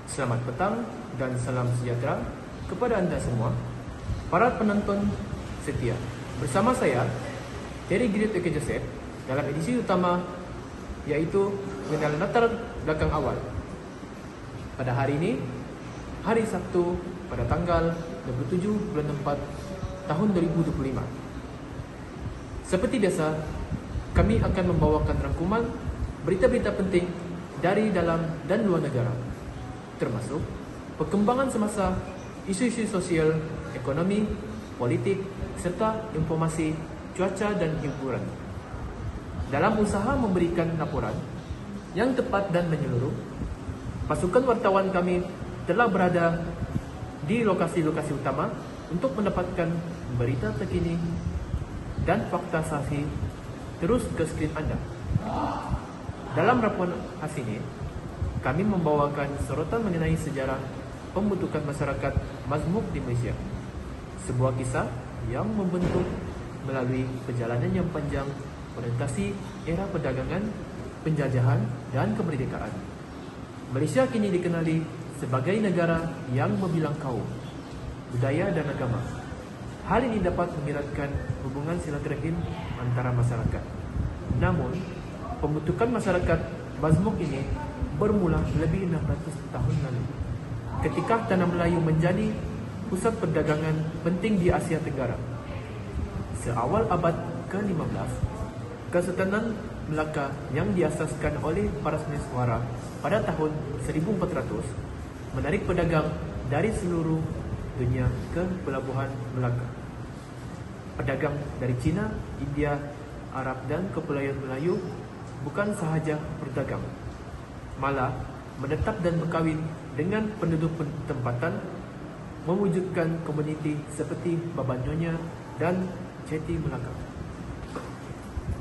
Selamat petang dan salam sejahtera kepada anda semua, para penonton setia. Bersama saya, Terry Grit Eke Joseph, dalam edisi utama yaitu mengenal latar belakang awal. Pada hari ini, hari Sabtu pada tanggal 27 bulan 4 tahun 2025. Seperti biasa, kami akan membawakan rangkuman berita-berita penting dari dalam dan luar negara, termasuk perkembangan semasa, isu-isu sosial, ekonomi, politik, serta informasi cuaca dan hiburan. Dalam usaha memberikan laporan yang tepat dan menyeluruh, pasukan wartawan kami telah berada di lokasi-lokasi utama untuk mendapatkan berita terkini dan fakta sahih terus ke skrin anda. Dalam laporan khas ini, kami membawakan sorotan mengenai sejarah pembentukan masyarakat Mazmuk di Malaysia. Sebuah kisah yang membentuk melalui perjalanan yang panjang orientasi era perdagangan, penjajahan dan kemerdekaan. Malaysia kini dikenali sebagai negara yang membilang kaum, budaya dan agama. Hal ini dapat mengiratkan hubungan silaturahim antara masyarakat. Namun, pembentukan masyarakat Mazmuk ini bermula lebih 600 tahun lalu, ketika Tanah Melayu menjadi pusat perdagangan penting di Asia Tenggara. Seawal abad ke-15, Kesultanan Melaka yang diasaskan oleh Parasmeswara pada tahun 1400 menarik pedagang dari seluruh dunia ke pelabuhan Melaka. Pedagang dari Cina, India, Arab dan Kepulauan Melayu bukan sahaja berdagang, malah menetap dan berkahwin dengan penduduk tempatan, mewujudkan komuniti seperti Babanyonya dan Ceti Melaka.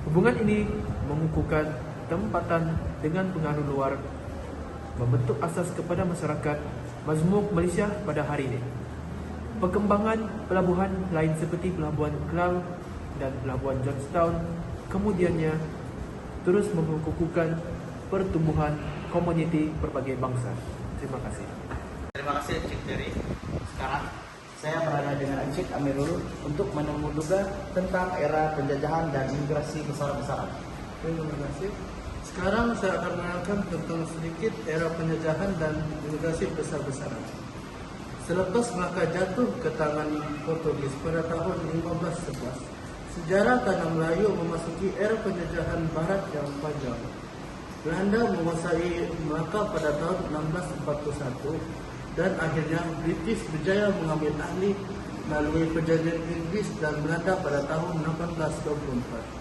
Hubungan ini mengukuhkan tempatan dengan pengaruh luar, membentuk asas kepada masyarakat Mazmuk Malaysia pada hari ini. Perkembangan pelabuhan lain seperti Pelabuhan Klang dan Pelabuhan Georgetown kemudiannya terus mengukuhkan pertumbuhan komuniti berbagai bangsa. Terima kasih. Terima kasih Encik Terry. Sekarang saya berada dengan Encik Amirul untuk menunggu-duga tentang era penjajahan dan migrasi besar-besaran. Terima kasih. Sekarang saya akan mengenalkan tentang sedikit era penjajahan dan migrasi besar-besaran. Selepas Melaka jatuh ke tangan Portugis pada tahun 1511, sejarah Tanah Melayu memasuki era penjajahan barat yang panjang. Belanda menguasai Melaka pada tahun 1641 dan akhirnya British berjaya mengambil alih melalui perjanjian Inggris dan Belanda pada tahun 1824.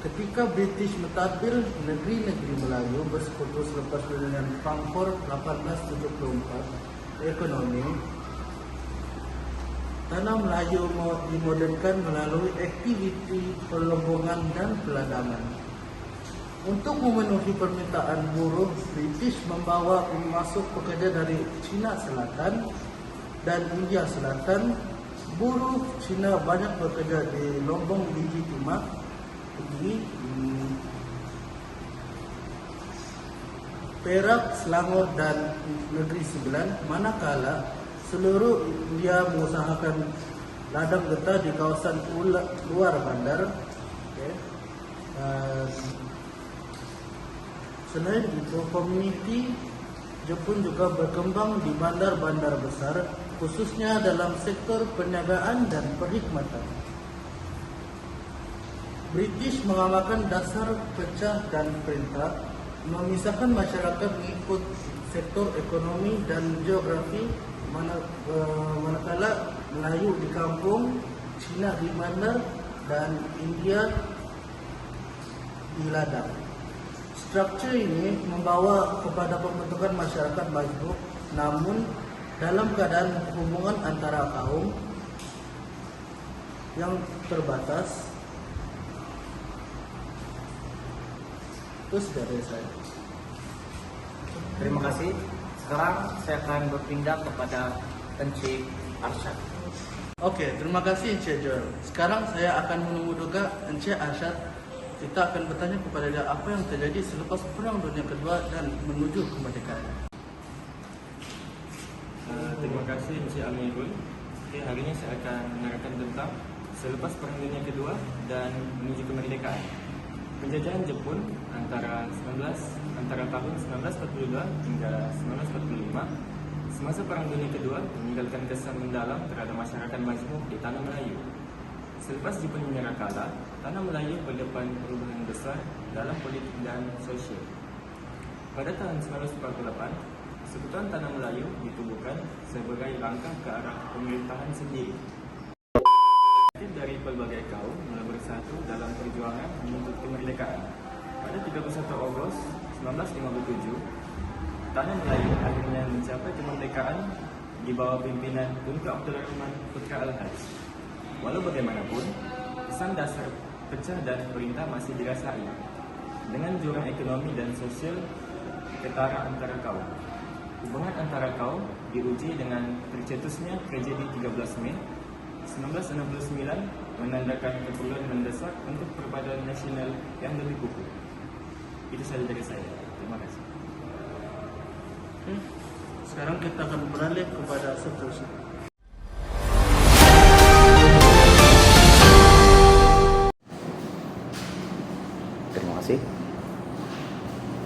Ketika British mentadbir negeri-negeri Melayu bersekutu selepas perjanjian Frankfurt 1874, ekonomi Tanah Melayu dimodernkan melalui aktiviti perlombongan dan peladangan. Untuk memenuhi permintaan buruh, British membawa masuk pekerja dari Cina Selatan dan India Selatan. Buruh Cina banyak bekerja di Lombong Biji Timah, Perak, Selangor dan Negeri Sembilan, manakala seluruh India mengusahakan ladang getah di kawasan luar bandar. Selain itu, komuniti Jepun juga berkembang di bandar-bandar besar, khususnya dalam sektor perniagaan dan perkhidmatan. British mengamalkan dasar pecah dan perintah, memisahkan masyarakat mengikut sektor ekonomi dan geografi, manakala Melayu di kampung, Cina di bandar, dan India di ladang. Struktur ini membawa kepada pembentukan masyarakat Mazmuk, namun dalam keadaan hubungan antara kaum yang terbatas. Itu dari saya. Terima kasih. Sekarang saya akan berpindah kepada Encik Arsyad. Oke, terima kasih Encik Joel. Sekarang saya akan menunggu-duga Encik Arsyad. Kita akan bertanya kepada dia apa yang terjadi selepas Perang Dunia Kedua dan menuju kemerdekaan. Terima kasih Encik Amirul. Oke, hari ini saya akan menerangkan tentang selepas Perang Dunia Kedua dan menuju kemerdekaan. Penjajahan Jepun antara tahun 1942 hingga 1945, semasa Perang Dunia Kedua meninggalkan kesan mendalam terhadap masyarakat majmuk di tanah Melayu. Selepas Jepun menyerah kalah, tanah Melayu berdepan perubahan besar dalam politik dan sosial. Pada tahun 1948, Persekutuan Tanah Melayu ditubuhkan sebagai langkah ke arah pemerintahan sendiri. Dari pelbagai kaum mulai bersatu dalam perjuangan menuntut kemerdekaan. Pada 31 Ogos 1957, Tanah Melayu akhirnya mencapai kemerdekaan di bawah pimpinan Tunku Abdul Rahman Putra Al-Haj. Walau bagaimanapun, kesan dasar pecah dan perintah masih dirasai. Dengan jurang ekonomi dan sosial ketara antara kaum. Hubungan antara kaum diuji dengan tercetusnya tragedi 13 Mei 1969 menandakan keperluan mendesak untuk perpaduan nasional yang lebih kukuh. Itu saja dari saya. Terima kasih. Sekarang kita akan beralih kepada seterusnya. Terima kasih.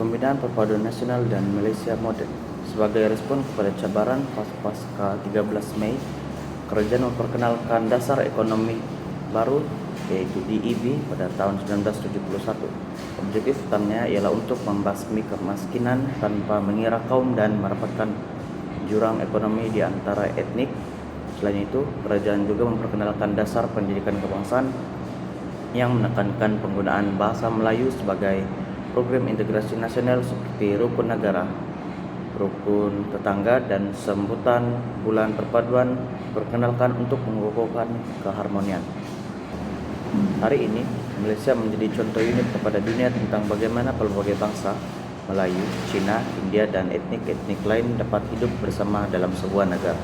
Pembinaan Perpaduan Nasional dan Malaysia Moden. Sebagai respon kepada cabaran pasca 13 Mei, kerajaan memperkenalkan dasar ekonomi baru yaitu DEB pada tahun 1971. Objektif utamanya ialah untuk membasmi kemiskinan tanpa mengira kaum dan merapatkan jurang ekonomi di antara etnik. Selain itu, kerajaan juga memperkenalkan dasar pendidikan kebangsaan yang menekankan penggunaan bahasa Melayu sebagai program integrasi nasional seperti rukun negara, rukun tetangga, dan sambutan bulan perpaduan diperkenalkan untuk mengukuhkan keharmonian. Hari ini, Malaysia menjadi contoh unik kepada dunia tentang bagaimana pelbagai bangsa, Melayu, Cina, India, dan etnik-etnik lain dapat hidup bersama dalam sebuah negara.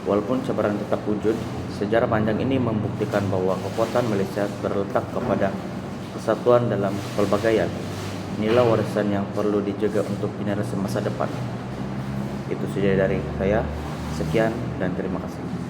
Walaupun cabaran tetap wujud, sejarah panjang ini membuktikan bahwa kekuatan Malaysia terletak kepada kesatuan dalam pelbagaian. Inilah warisan yang perlu dijaga untuk generasi masa depan. Itu saja dari saya. Sekian dan terima kasih.